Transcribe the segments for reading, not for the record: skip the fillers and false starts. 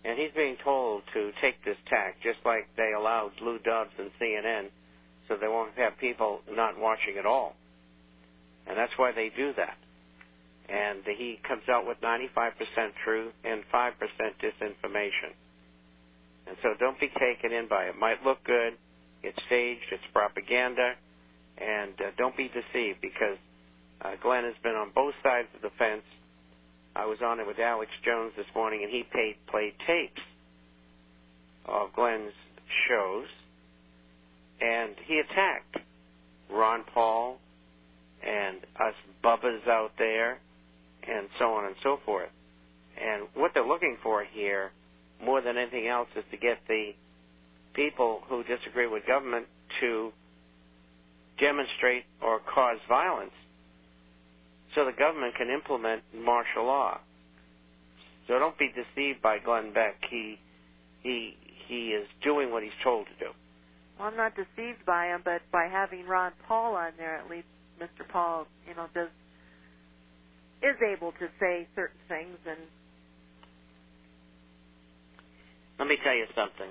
And he's being told to take this tack, just like they allowed Lou Dobbs and CNN, so they won't have people not watching at all. And that's why they do that. And he comes out with 95% truth and 5% disinformation. And so don't be taken in by it. It might look good. It's staged. It's propaganda. And don't be deceived, because Glenn has been on both sides of the fence. I was on it with Alex Jones this morning, and he played tapes of Glenn's shows, and he attacked Ron Paul and us bubbas out there and so on and so forth. And what they're looking for here, more than anything else, is to get the people who disagree with government to demonstrate or cause violence so the government can implement martial law. So don't be deceived by Glenn Beck. He is doing what he's told to do. Well, I'm not deceived by him, but by having Ron Paul on there, at least Mr. Paul, is able to say certain things. And let me tell you something.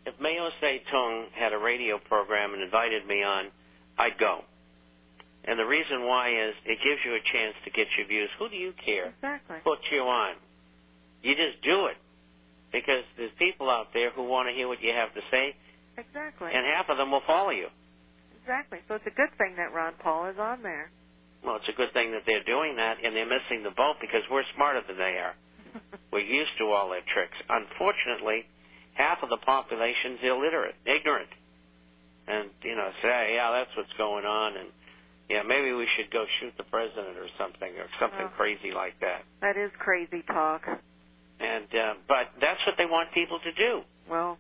If Mao Zedong had a radio program and invited me on, I'd go. And the reason why is it gives you a chance to get your views. Who do you care? Exactly. Put you on. You just do it. Because there's people out there who want to hear what you have to say. Exactly. And half of them will follow you. Exactly. So it's a good thing that Ron Paul is on there. Well, it's a good thing that they're doing that, and they're missing the boat because we're smarter than they are. We're used to all their tricks. Unfortunately, half of the population's ignorant. And, say, yeah, that's what's going on, and yeah, maybe we should go shoot the president or something crazy like that. That is crazy talk. And but that's what they want people to do. Well,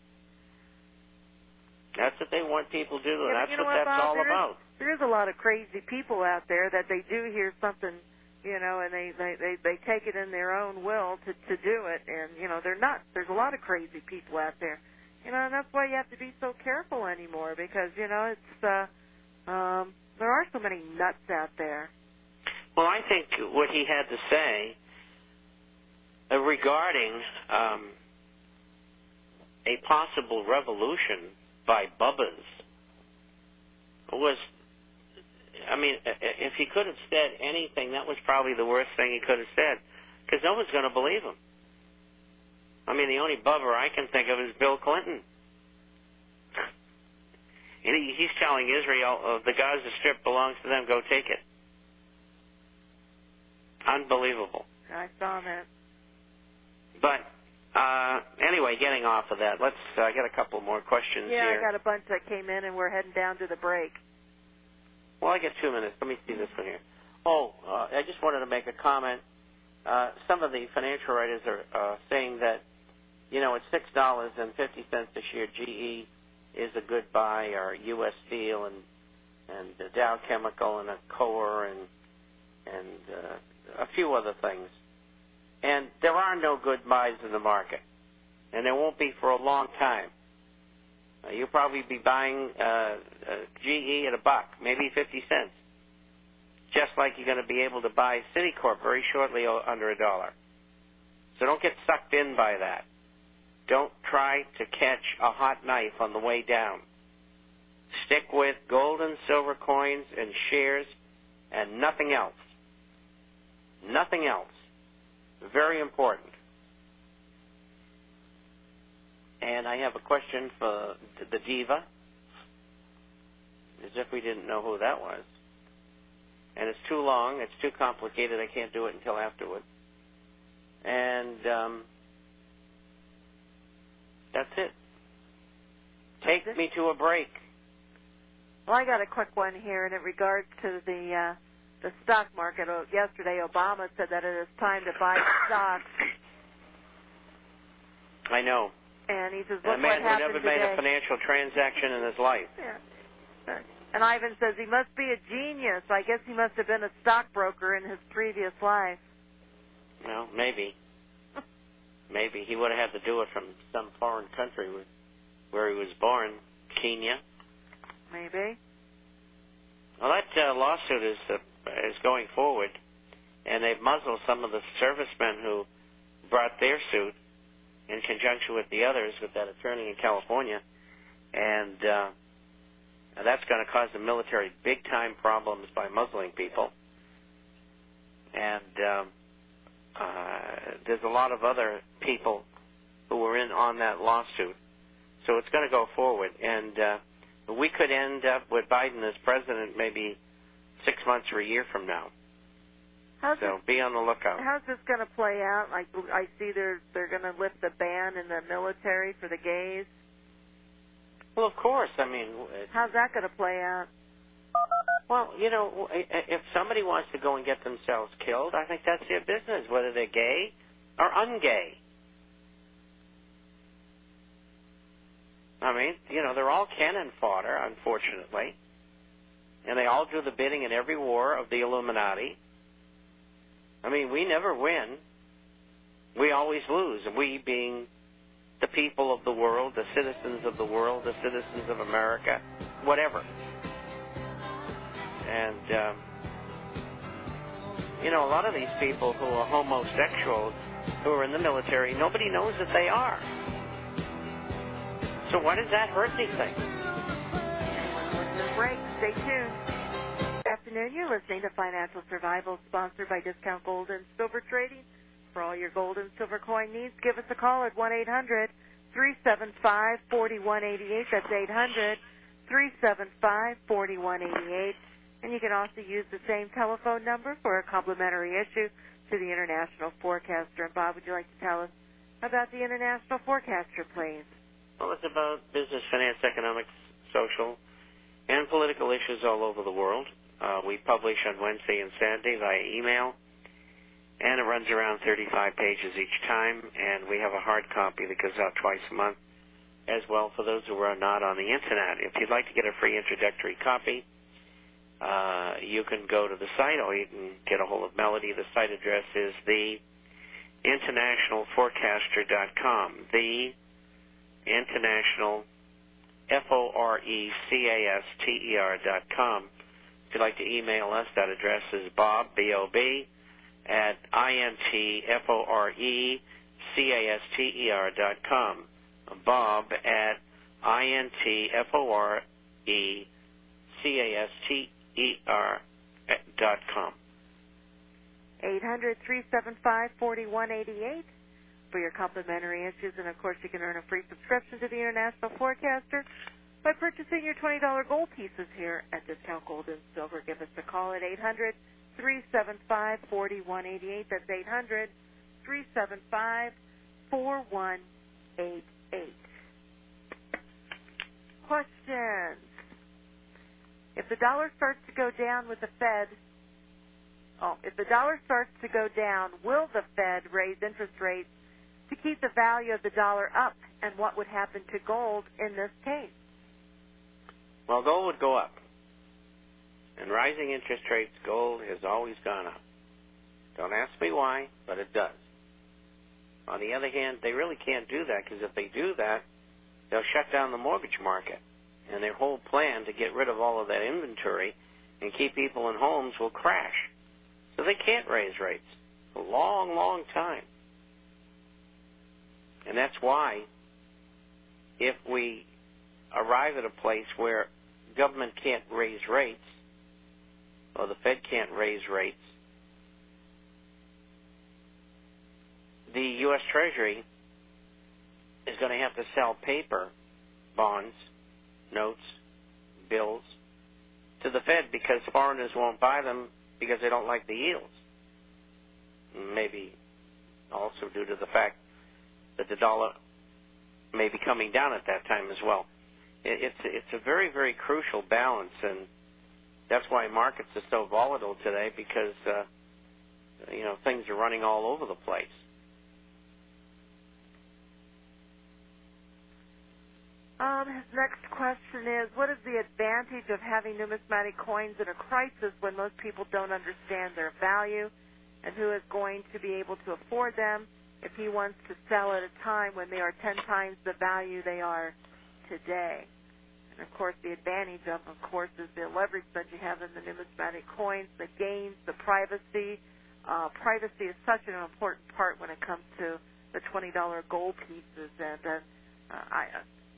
that's what they want people to do. Yeah, that's what that's all about. There's a lot of crazy people out there that they do hear something, and they take it in their own will to do it, and they're nuts. There's a lot of crazy people out there, and that's why you have to be so careful anymore, because it's there are so many nuts out there. Well, I think what he had to say regarding a possible revolution by bubbas was, if he could have said anything, that was probably the worst thing he could have said, because no one's going to believe him. The only bubber I can think of is Bill Clinton. And he's telling Israel, the Gaza Strip belongs to them, go take it. Unbelievable. I saw that. But anyway, getting off of that, let's get a couple more questions here. Yeah, I got a bunch that came in, and we're heading down to the break. Well, I get 2 minutes. Let me see this one here. I just wanted to make a comment. Some of the financial writers are saying that, at $6.50 a share, GE is a good buy, or U.S. Steel and Dow Chemical and Core and a few other things. And there are no good buys in the market, and there won't be for a long time. You'll probably be buying GE at $1, maybe 50 cents, just like you're going to be able to buy Citicorp very shortly under $1. So don't get sucked in by that. Don't try to catch a hot knife on the way down. Stick with gold and silver coins and shares and nothing else. Nothing else. Very important. And I have a question for the diva, as if we didn't know who that was. And it's too long. It's too complicated. I can't do it until afterward. And that's it. Take me to a break. Well, I got a quick one here, and in regards to the stock market. Yesterday, Obama said that it is time to buy stocks. I know. And he says, look what happened today. A man who never made a financial transaction in his life. Yeah. And Ivan says he must be a genius. I guess he must have been a stockbroker in his previous life. Well, maybe. Maybe. He would have had to do it from some foreign country where he was born, Kenya. Maybe. Well, that lawsuit is going forward, and they've muzzled some of the servicemen who brought their suit, in conjunction with the others, with that attorney in California, and that's going to cause the military big-time problems by muzzling people. And there's a lot of other people who were in on that lawsuit. So it's going to go forward. And we could end up with Biden as president maybe 6 months or a year from now. Be on the lookout. How's this going to play out? Like, I see they're going to lift the ban in the military for the gays. Well, of course. I mean, how's that going to play out? Well, you know, if somebody wants to go and get themselves killed, I think that's their business, whether they're gay or ungay. I mean, you know, they're all cannon fodder, unfortunately, and they all do the bidding in every war of the Illuminati. I mean, we never win. We always lose, and we being the people of the world, the citizens of the world, the citizens of America, whatever. And, you know, a lot of these people who are homosexuals, who are in the military, nobody knows that they are. So why does that hurt anything? Break. Stay tuned. Good afternoon. You're listening to Financial Survival, sponsored by Discount Gold and Silver Trading. For all your gold and silver coin needs, give us a call at 1-800-375-4188. That's 800-375-4188. And you can also use the same telephone number for a complimentary issue to the International Forecaster. And Bob, would you like to tell us about the International Forecaster, please? Well, it's about business, finance, economics, social, and political issues all over the world. We publish on Wednesday and Saturday via email, and it runs around 35 pages each time, and we have a hard copy that goes out twice a month as well for those who are not on the Internet. If you'd like to get a free introductory copy, you can go to the site, or you can get a hold of Melody. The site address is theinternationalforecaster.com, theinternational, Forecaster.com. If you'd like to email us, that address is Bob, B-O-B, at INTFORECASTER.com. Bob at INTFORECASTER.com. 800-375-4188 for your complimentary issues. And, of course, you can earn a free subscription to the International Forecaster by purchasing your $20 gold pieces here at Discount Gold and Silver. Give us a call at 800-375-4188. That's 800-375-4188. Questions. If the dollar starts to go down with the Fed, if the dollar starts to go down, will the Fed raise interest rates to keep the value of the dollar up? And what would happen to gold in this case? Well, gold would go up. And rising interest rates, gold has always gone up. Don't ask me why, but it does. On the other hand, they really can't do that, because if they do that, they'll shut down the mortgage market. And their whole plan to get rid of all of that inventory and keep people in homes will crash. So they can't raise rates for a long, long time. And that's why if we arrive at a place where government can't raise rates, or the Fed can't raise rates, the U.S. Treasury is going to have to sell paper, bonds, notes, bills, to the Fed, because foreigners won't buy them because they don't like the yields. Maybe also due to the fact that the dollar may be coming down at that time as well. It's a very, very crucial balance, and that's why markets are so volatile today, because things are running all over the place. His next question is, what is the advantage of having numismatic coins in a crisis when most people don't understand their value, and who is going to be able to afford them if he wants to sell at a time when they are 10 times the value they are today? And, of course, the advantage of course, is the leverage that you have in the numismatic coins, the gains, the privacy. Privacy is such an important part when it comes to the $20 gold pieces. And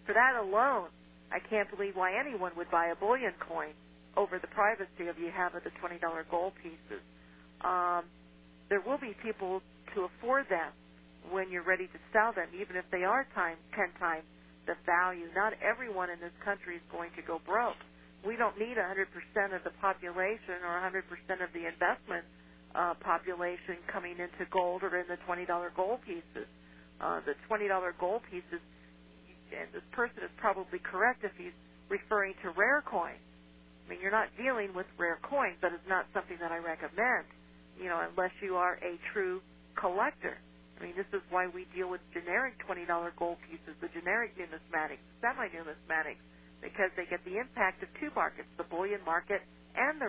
for that alone, I can't believe why anyone would buy a bullion coin over the privacy of you have of the $20 gold pieces. There will be people to afford them when you're ready to sell them, even if they are 10 times the value. Not everyone in this country is going to go broke. We don't need 100% of the population or 100% of the investment population coming into gold or in the $20 gold pieces. The $20 gold pieces, and this person is probably correct if he's referring to rare coins. I mean, you're not dealing with rare coins. That is not something that I recommend, unless you are a true collector. I mean, this is why we deal with generic $20 gold pieces, the generic numismatics, semi-numismatics, because they get the impact of two markets, the bullion market and the